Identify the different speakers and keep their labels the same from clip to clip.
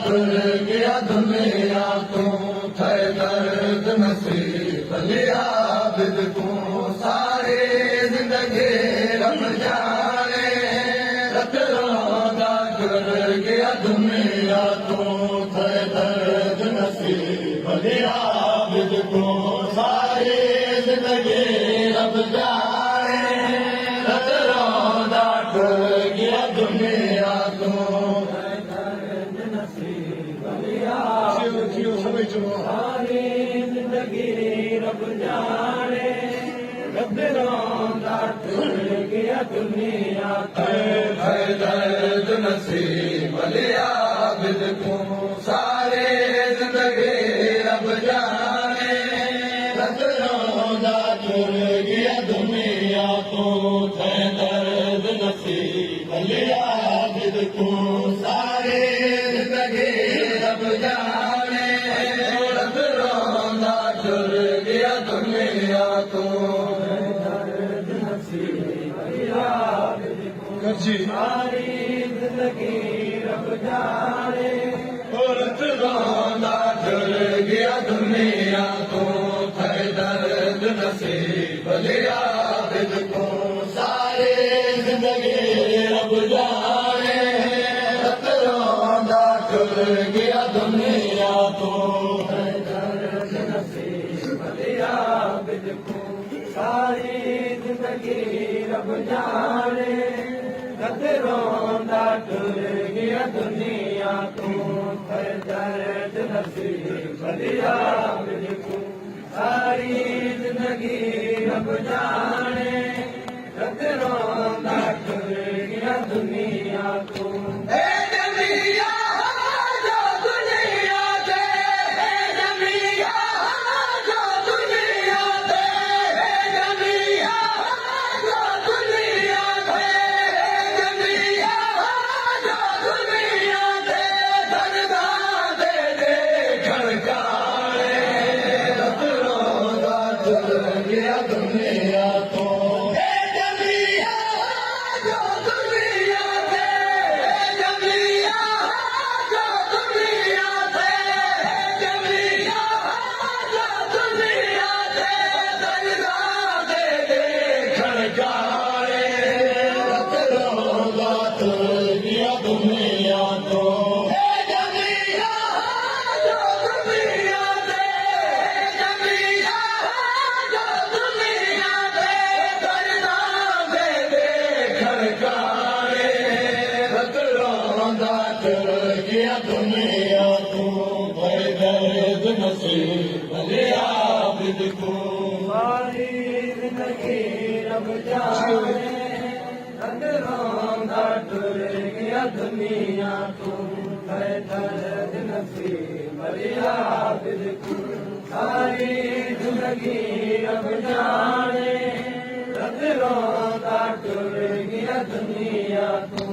Speaker 1: तुर गया दुनिया तू थे दर्द नसीब लिया बिद तू सारे जिंदगी रब जाने रत रोदा तुर गया दुनिया तू थे दर्द नसीब लिया बिद तू सारे जिंदगी रब जाने रत रोदा तुर गया दुनिया तू सारी जिंदगी रब जाने रब रोंदा तुर गया दुनिया है दर्द नसीब लिया बिद को सारे जिंदगी रब जाने रब रोंदा तुर गया दुनिया को है दर्द नसीब लिया बिद को सारे जिंदगी रब जाने दुनिया तो दर्द नसीब लिया सारी जिंदगी रब जाने औरत रोंदा जुड़ गया दुनिया तो थे दर्द नसीब लिया बिद को सारे जिंदगी रब जाने औरत रोंदा जुड़ गया दुनिया तो सारी जिंदगी रब जाने रत रोंदा तुर गया दुनिया तू थे दर्द नसीब लिया बिल्कुल सारी जिंदगी रब जाने रत रोंदा तुर गया दुनिया तू दुनिया तो दुनिया तो दुनिया तू थे दर्द नसीब लिया बिद को सारी जिंदगी रब जाने रत रोंदा तुर गया दुनिया तू थे दर्द नसीब लिया बिद को सारी जिंदगी रब जाने रत रोंदा तुर गया दुनिया तू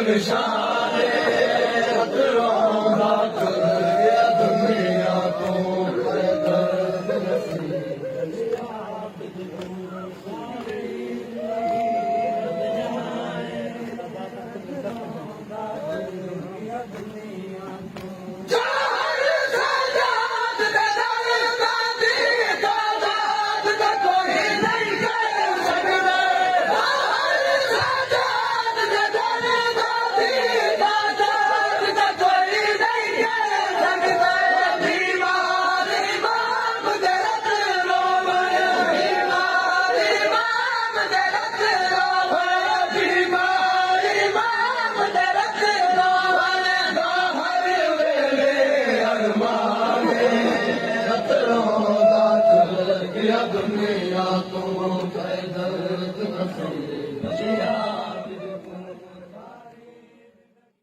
Speaker 1: ਨਿਸ਼ਾਨੇ ਅਤਰਾਂ ਦਾ ਕਰ ਗਿਆ ਦੁਨੀਆ ਤੋਂ ਦਰਦ ਨਸੀਬ ਦੁਨੀਆ ਤੋਂ